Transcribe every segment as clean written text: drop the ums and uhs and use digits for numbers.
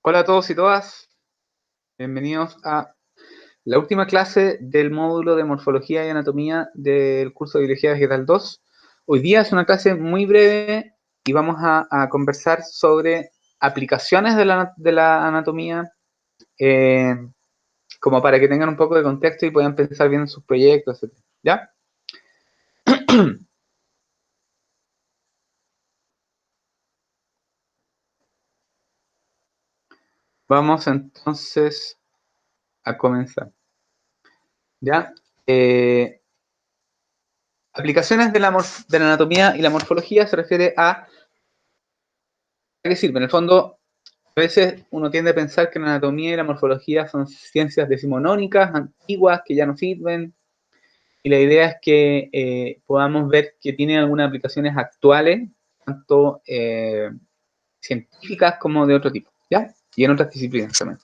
Hola a todos y todas, bienvenidos a la última clase del módulo de Morfología y Anatomía del curso de Biología Vegetal 2. Hoy día es una clase muy breve y vamos a conversar sobre aplicaciones de la anatomía, eh, como para que tengan un poco de contexto y puedan pensar bien en sus proyectos, etc. ¿Ya? Vamos entonces a comenzar. ¿Ya? Aplicaciones de la anatomía y la morfología se refiere a qué sirve. En el fondo, a veces uno tiende a pensar que la anatomía y la morfología son ciencias decimonónicas, antiguas, que ya no sirven, y la idea es que podamos ver que tienen algunas aplicaciones actuales, tanto científicas como de otro tipo, ¿ya? Y en otras disciplinas también.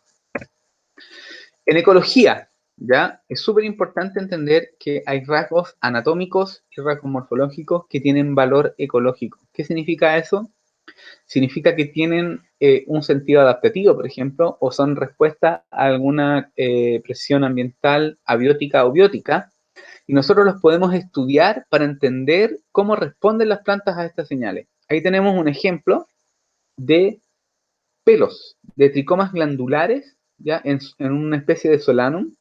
En ecología, ¿ya? Es súper importante entender que hay rasgos anatómicos y rasgos morfológicos que tienen valor ecológico. ¿Qué significa eso? Significa que tienen un sentido adaptativo, por ejemplo, o son respuesta a alguna presión ambiental abiótica o biótica, y nosotros los podemos estudiar para entender cómo responden las plantas a estas señales. Ahí tenemos un ejemplo de pelos, de tricomas glandulares, ya en una especie de solanum,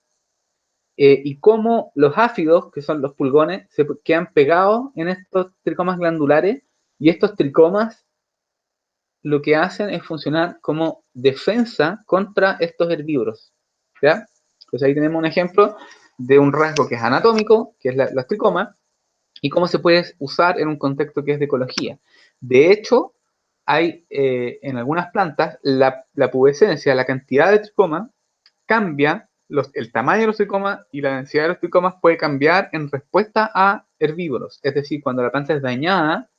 y cómo los áfidos, que son los pulgones, se quedan pegados en estos tricomas glandulares, y estos tricomas lo que hacen es funcionar como defensa contra estos herbívoros, ¿ya? Pues ahí tenemos un ejemplo de un rasgo que es anatómico, que es la tricoma, y cómo se puede usar en un contexto que es de ecología. De hecho, hay en algunas plantas la pubescencia, la cantidad de tricoma, cambia, el tamaño de los tricomas y la densidad de los tricomas puede cambiar en respuesta a herbívoros. Es decir, cuando la planta es dañada,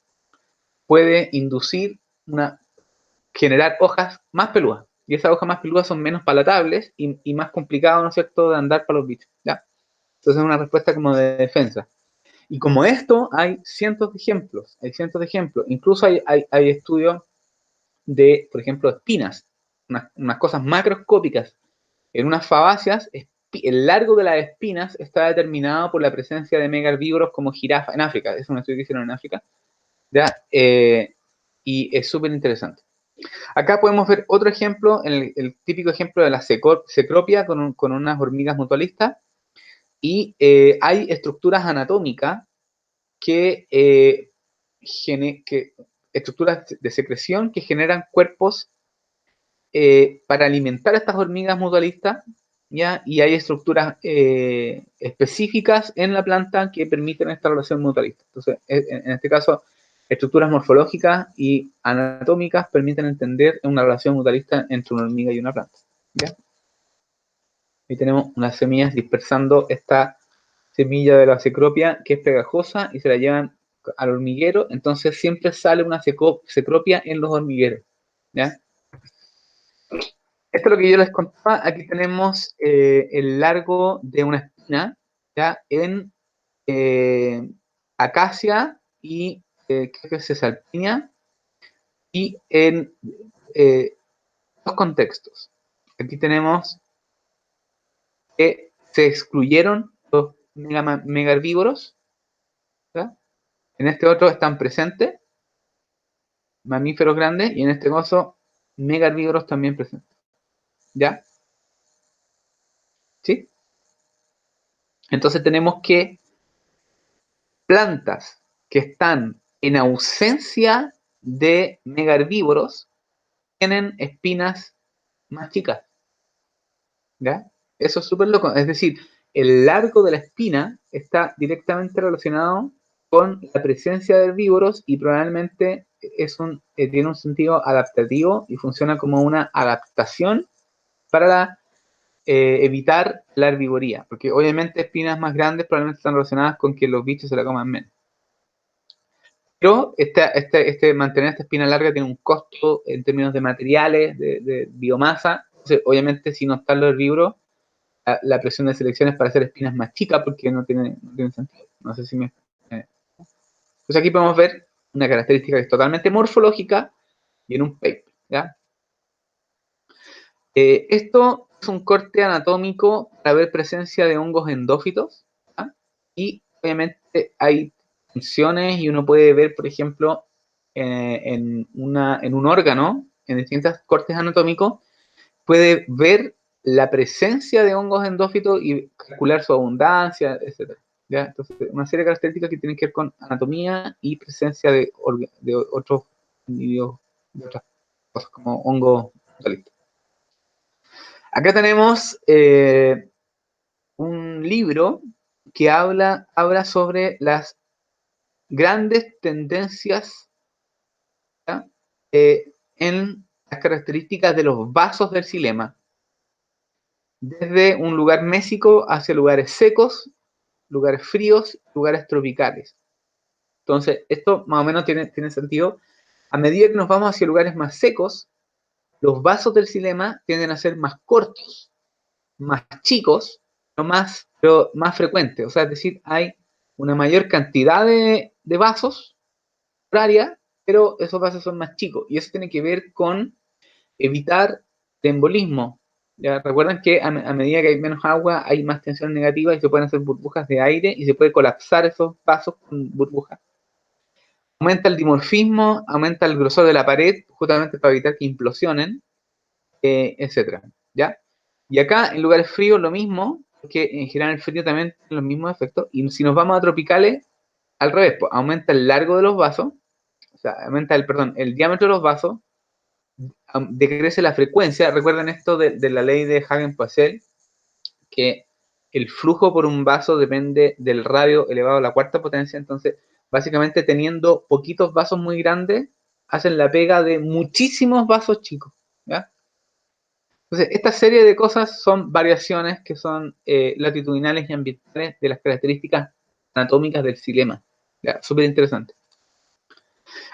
puede inducir una generar hojas más peludas. Y esas hojas más peludas son menos palatables y más complicadas, ¿no es cierto?, de andar para los bichos. ¿Ya? Entonces es una respuesta como de defensa. Y como esto, hay cientos de ejemplos. Hay cientos de ejemplos. Incluso hay estudios de, por ejemplo, espinas. Unas cosas macroscópicas. En unas fabáceas, el largo de las espinas está determinado por la presencia de megaherbívoros como jirafa en África. Es un estudio que hicieron en África. ¿Ya? Y es súper interesante. Acá podemos ver otro ejemplo, el típico ejemplo de la cecropia con unas hormigas mutualistas, y hay estructuras anatómicas que estructuras de secreción que generan cuerpos para alimentar a estas hormigas mutualistas, ¿ya? Y hay estructuras específicas en la planta que permiten esta relación mutualista. Entonces, en este caso, estructuras morfológicas y anatómicas permiten entender una relación mutualista entre una hormiga y una planta, ¿ya? Ahí tenemos unas semillas dispersando esta semilla de la cecropia que es pegajosa y se la llevan al hormiguero, entonces siempre sale una cecropia en los hormigueros, ¿ya? Esto es lo que yo les contaba. Aquí tenemos el largo de una espina, ¿ya? En acacia y creo que es cesalpinia, y en eh, dos contextos. Aquí tenemos que se excluyeron los megaherbívoros, ¿ya? En este otro están presentes mamíferos grandes y en este caso megaherbívoros también presentes, ¿ya? ¿Sí? Entonces tenemos que plantas que están en ausencia de megaherbívoros tienen espinas más chicas, ¿ya? Eso es súper loco. Es decir, el largo de la espina está directamente relacionado con la presencia de herbívoros y probablemente tiene un sentido adaptativo y funciona como una adaptación para evitar la herbivoría, porque obviamente espinas más grandes probablemente están relacionadas con que los bichos se la coman menos. Pero mantener esta espina larga tiene un costo en términos de materiales, de biomasa. Entonces, obviamente, si no están los herbívoros, la presión de selección es para hacer espinas más chicas porque no tiene sentido. No sé si me. Entonces, aquí podemos ver una característica que es totalmente morfológica y en un paper, ¿ya? Esto es un corte anatómico para ver presencia de hongos endófitos, ¿ah? Y obviamente hay funciones y uno puede ver, por ejemplo, en un órgano, en distintos cortes anatómicos, puede ver la presencia de hongos endófitos y calcular su abundancia, etcétera. ¿Ya? Entonces, una serie de características que tienen que ver con anatomía y presencia de otros individuos, de otras cosas como hongos. Acá tenemos un libro que habla sobre las grandes tendencias, ¿ya? En las características de los vasos del xilema, desde un lugar mésico hacia lugares secos, lugares fríos, lugares tropicales. Entonces, esto más o menos tiene sentido. A medida que nos vamos hacia lugares más secos, los vasos del xilema tienden a ser más cortos, más chicos, pero más frecuentes. O sea, es decir, hay una mayor cantidad de vasos por área, pero esos vasos son más chicos. Y eso tiene que ver con evitar el embolismo. Ya recuerdan que a medida que hay menos agua, hay más tensión negativa y se pueden hacer burbujas de aire y se puede colapsar esos vasos con burbujas. Aumenta el dimorfismo, aumenta el grosor de la pared, justamente para evitar que implosionen, etcétera. ¿Ya? Y acá en lugares fríos lo mismo, porque en general el frío también tiene los mismos efectos. Y si nos vamos a tropicales, al revés, pues, aumenta el largo de los vasos, o sea, aumenta el diámetro de los vasos, decrece la frecuencia. Recuerden esto de la ley de Hagen-Poiseuille, que el flujo por un vaso depende del radio elevado a la cuarta potencia. Entonces, básicamente teniendo poquitos vasos muy grandes, hacen la pega de muchísimos vasos chicos. ¿Ya? Entonces, esta serie de cosas son variaciones que son latitudinales y ambientales de las características anatómicas del xilema. Súper interesante.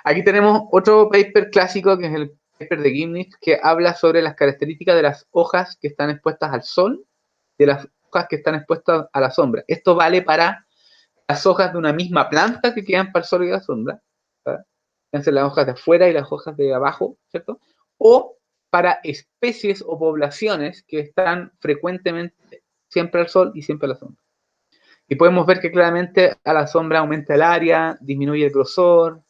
Aquí tenemos otro paper clásico, que es el paper de Gimnich, que habla sobre las características de las hojas que están expuestas al sol y de las hojas que están expuestas a la sombra. Esto vale para las hojas de una misma planta que quedan para el sol y la sombra, fíjense las hojas de afuera y las hojas de abajo, ¿cierto? O para especies o poblaciones que están frecuentemente siempre al sol y siempre a la sombra. Y podemos ver que claramente a la sombra aumenta el área, disminuye el grosor,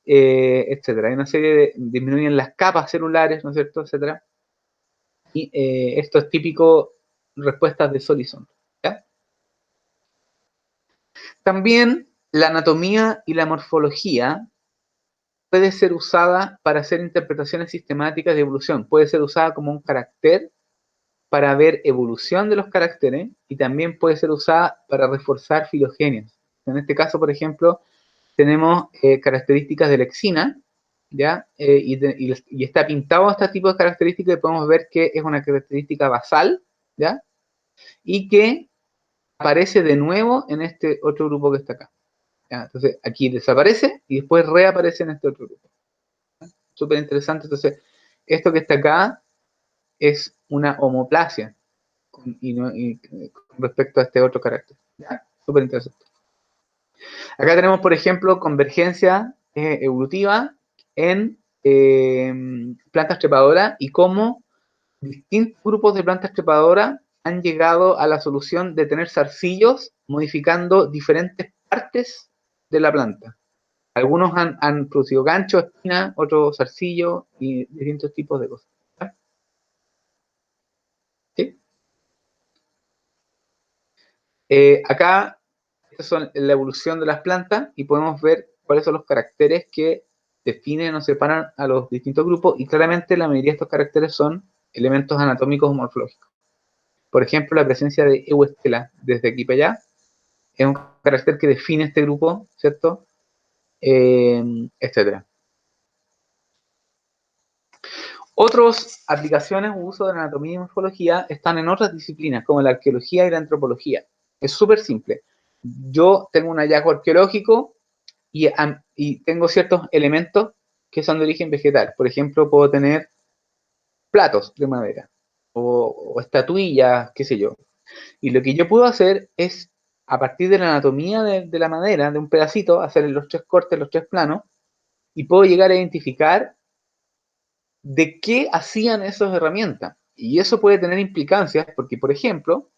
etcétera. Hay una serie disminuyen las capas celulares, ¿no es cierto?, etcétera. Y esto es típico respuestas de sol y sombra. ¿Ya? También la anatomía y la morfología puede ser usada para hacer interpretaciones sistemáticas de evolución. Puede ser usada como un carácter para ver evolución de los caracteres y también puede ser usada para reforzar filogenias. En este caso, por ejemplo, tenemos características de lexina, ¿ya? Y está pintado este tipo de características y podemos ver que es una característica basal, ¿ya? Y que aparece de nuevo en este otro grupo que está acá. ¿Ya? Entonces, aquí desaparece y después reaparece en este otro grupo. Súper interesante. Entonces, esto que está acá es una homoplasia con respecto a este otro carácter. ¿Ya? Súper interesante. Acá tenemos, por ejemplo, convergencia evolutiva en plantas trepadoras y cómo distintos grupos de plantas trepadoras han llegado a la solución de tener zarcillos modificando diferentes partes de la planta. Algunos han producido gancho, espina, otros zarcillo y distintos tipos de cosas. ¿Sí? Acá, estas son la evolución de las plantas y podemos ver cuáles son los caracteres que definen o separan a los distintos grupos y claramente la mayoría de estos caracteres son elementos anatómicos o morfológicos. Por ejemplo, la presencia de Euestela desde aquí para allá es un carácter que define este grupo, ¿cierto? Etcétera. Otras aplicaciones o uso de la anatomía y morfología están en otras disciplinas, como la arqueología y la antropología. Es súper simple. Yo tengo un hallazgo arqueológico y tengo ciertos elementos que son de origen vegetal. Por ejemplo, puedo tener platos de madera o estatuillas, qué sé yo. Y lo que yo puedo hacer es, a partir de la anatomía de la madera, de un pedacito, hacer los tres cortes, los tres planos, y puedo llegar a identificar de qué hacían esas herramientas. Y eso puede tener implicancias porque, por ejemplo,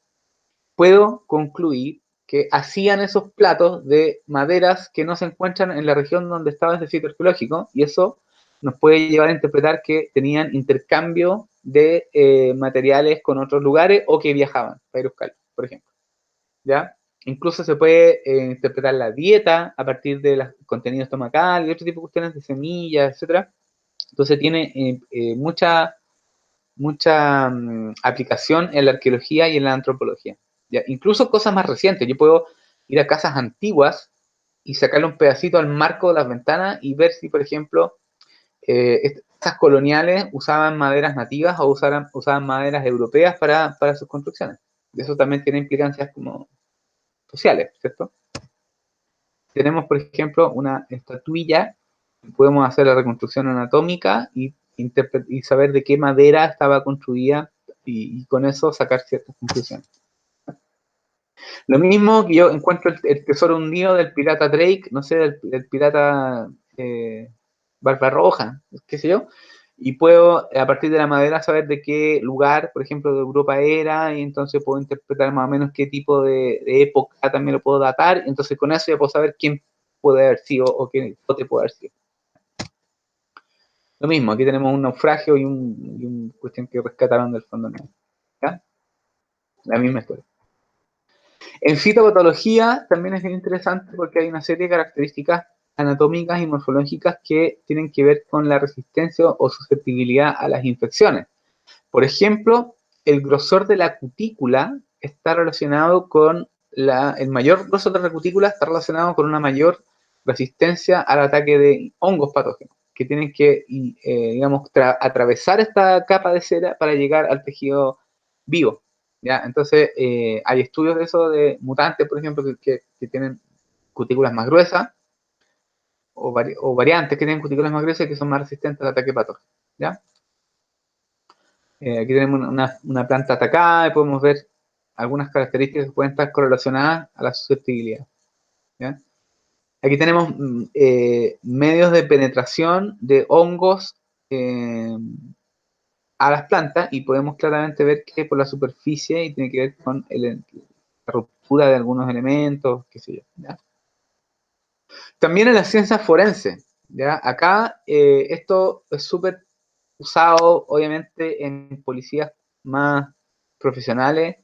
puedo concluir que hacían esos platos de maderas que no se encuentran en la región donde estaba ese sitio arqueológico, y eso nos puede llevar a interpretar que tenían intercambio de materiales con otros lugares o que viajaban para ir a buscarlos, por ejemplo. ¿Ya? Incluso se puede interpretar la dieta a partir de los contenidos estomacales y otro tipo de cuestiones de semillas, etcétera. Entonces tiene mucha aplicación en la arqueología y en la antropología. ¿Ya? Incluso cosas más recientes. Yo puedo ir a casas antiguas y sacarle un pedacito al marco de las ventanas y ver si, por ejemplo, estas coloniales usaban maderas nativas o usaban maderas europeas para sus construcciones. Eso también tiene implicancias como sociales, ¿cierto? Tenemos, por ejemplo, una estatuilla, podemos hacer la reconstrucción anatómica y saber de qué madera estaba construida y con eso sacar ciertas conclusiones. Lo mismo que yo encuentro el tesoro hundido del pirata Drake, no sé, del pirata Barbarroja, qué sé yo, y puedo a partir de la madera saber de qué lugar, por ejemplo, de Europa era, y entonces puedo interpretar más o menos qué tipo de época también lo puedo datar, entonces con eso ya puedo saber quién puede haber sido o qué bote puede haber sido. Lo mismo, aquí tenemos un naufragio y un cuestión que rescataron del fondo. ¿Ya? La misma historia. En fitopatología también es bien interesante porque hay una serie de características anatómicas y morfológicas que tienen que ver con la resistencia o susceptibilidad a las infecciones. Por ejemplo, el grosor de la cutícula está relacionado con el mayor grosor de la cutícula está relacionado con una mayor resistencia al ataque de hongos patógenos que tienen que, digamos, atravesar esta capa de cera para llegar al tejido vivo. ¿Ya? Entonces, hay estudios de eso, de mutantes, por ejemplo, que tienen cutículas más gruesas, o variantes que tienen cutículas más gruesas que son más resistentes al ataque patógeno. ¿Ya? Aquí tenemos una planta atacada y podemos ver algunas características que pueden estar correlacionadas a la susceptibilidad. ¿Ya? Aquí tenemos medios de penetración de hongos a las plantas y podemos claramente ver que por la superficie y tiene que ver con la ruptura de algunos elementos, qué sé yo. ¿Ya? También en la ciencia forense, ¿ya? Acá esto es súper usado obviamente en policías más profesionales,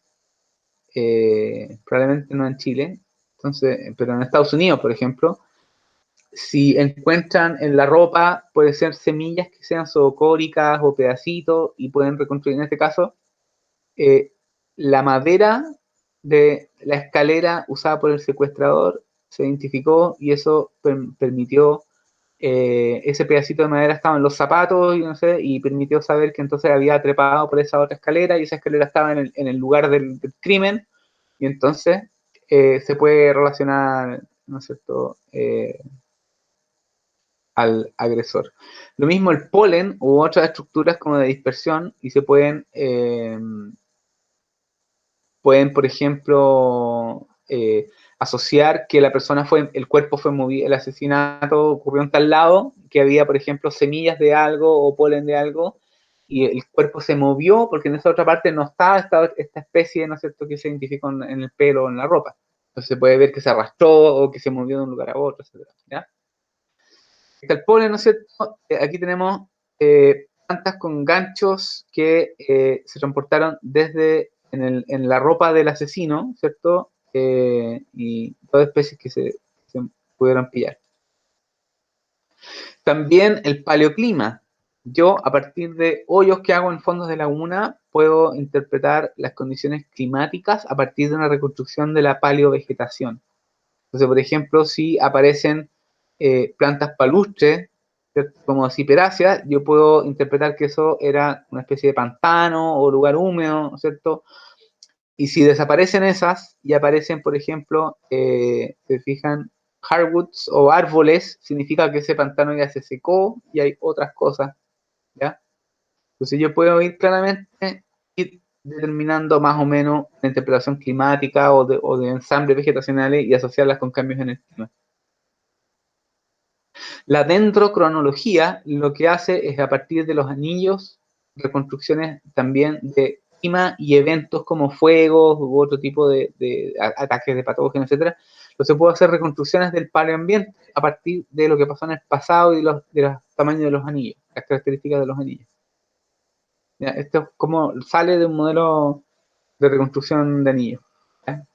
probablemente no en Chile, entonces, pero en Estados Unidos, por ejemplo, si encuentran en la ropa, puede ser semillas que sean zoocóricas o pedacitos y pueden reconstruir, en este caso, eh, la madera de la escalera usada por el secuestrador se identificó y eso permitió, ese pedacito de madera estaba en los zapatos y no sé, y permitió saber que entonces había trepado por esa otra escalera y esa escalera estaba en el lugar del crimen y entonces se puede relacionar, ¿no es cierto?, al agresor. Lo mismo el polen u otras estructuras como de dispersión y se pueden, por ejemplo, asociar que la persona el cuerpo fue movido, el asesinato ocurrió en tal lado, que había, por ejemplo, semillas de algo o polen de algo, y el cuerpo se movió porque en esa otra parte no estaba esta especie, ¿no es cierto?, que se identificó en el pelo o en la ropa. Entonces se puede ver que se arrastró o que se movió de un lugar a otro, etc. ¿Ya? Está el polen, ¿no es cierto? Aquí tenemos plantas con ganchos que se transportaron desde en la ropa del asesino, ¿cierto? Y todas especies que se pudieron pillar. También el paleoclima. Yo, a partir de hoyos que hago en fondos de laguna, puedo interpretar las condiciones climáticas a partir de una reconstrucción de la paleovegetación. Entonces, por ejemplo, si aparecen plantas palustres, ¿cierto?, como ciperáceas, yo puedo interpretar que eso era una especie de pantano o lugar húmedo, ¿cierto? Y si desaparecen esas y aparecen, por ejemplo, se fijan, hardwoods o árboles, significa que ese pantano ya se secó y hay otras cosas, ¿ya? Entonces yo puedo ir claramente ir determinando más o menos la interpretación climática o de ensambles vegetacionales y asociarlas con cambios en el clima. La dendrocronología lo que hace es a partir de los anillos reconstrucciones también de clima y eventos como fuegos u otro tipo de ataques de patógenos, etcétera. Entonces se puede hacer reconstrucciones del paleoambiente a partir de lo que pasó en el pasado y de los tamaños de los anillos, las características de los anillos. ¿Ya? Esto es como sale de un modelo de reconstrucción de anillos. ¿Ya?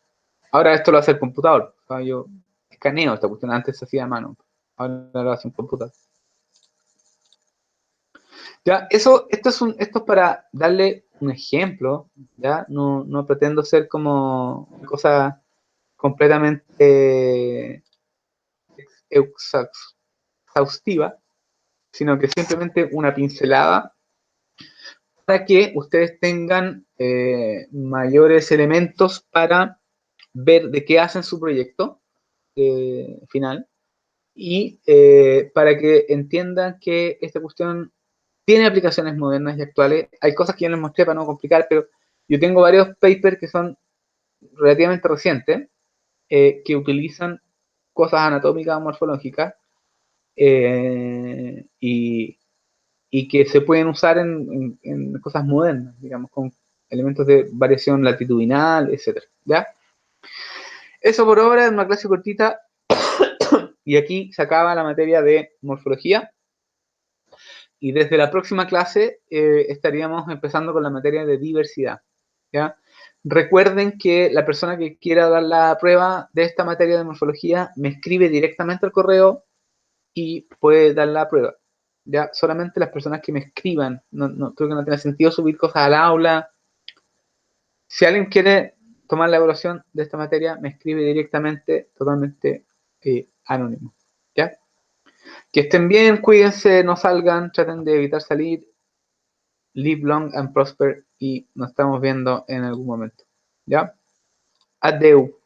Ahora esto lo hace el computador. O sea, yo escaneo esta cuestión, antes se hacía a mano, ahora lo hace un computador. Ya, esto es para darle un ejemplo, ¿ya? No pretendo ser como una cosa completamente exhaustiva, sino que simplemente una pincelada para que ustedes tengan mayores elementos para ver de qué hacen su proyecto final y para que entiendan que esta cuestión tiene aplicaciones modernas y actuales. Hay cosas que yo les mostré para no complicar, pero yo tengo varios papers que son relativamente recientes que utilizan cosas anatómicas o morfológicas y que se pueden usar en cosas modernas, digamos, con elementos de variación latitudinal, etcétera. ¿Ya? Eso por ahora es una clase cortita y aquí se acaba la materia de morfología y desde la próxima clase estaríamos empezando con la materia de diversidad. ¿Ya? Recuerden que la persona que quiera dar la prueba de esta materia de morfología me escribe directamente al correo y puede dar la prueba. Ya solamente las personas que me escriban, creo que no tiene sentido subir cosas al aula. Si alguien quiere tomar la evaluación de esta materia, me escribe directamente, totalmente anónimo. ¿Ya? Que estén bien, cuídense, no salgan, traten de evitar salir. Live long and prosper y nos estamos viendo en algún momento. ¿Ya? Adeu.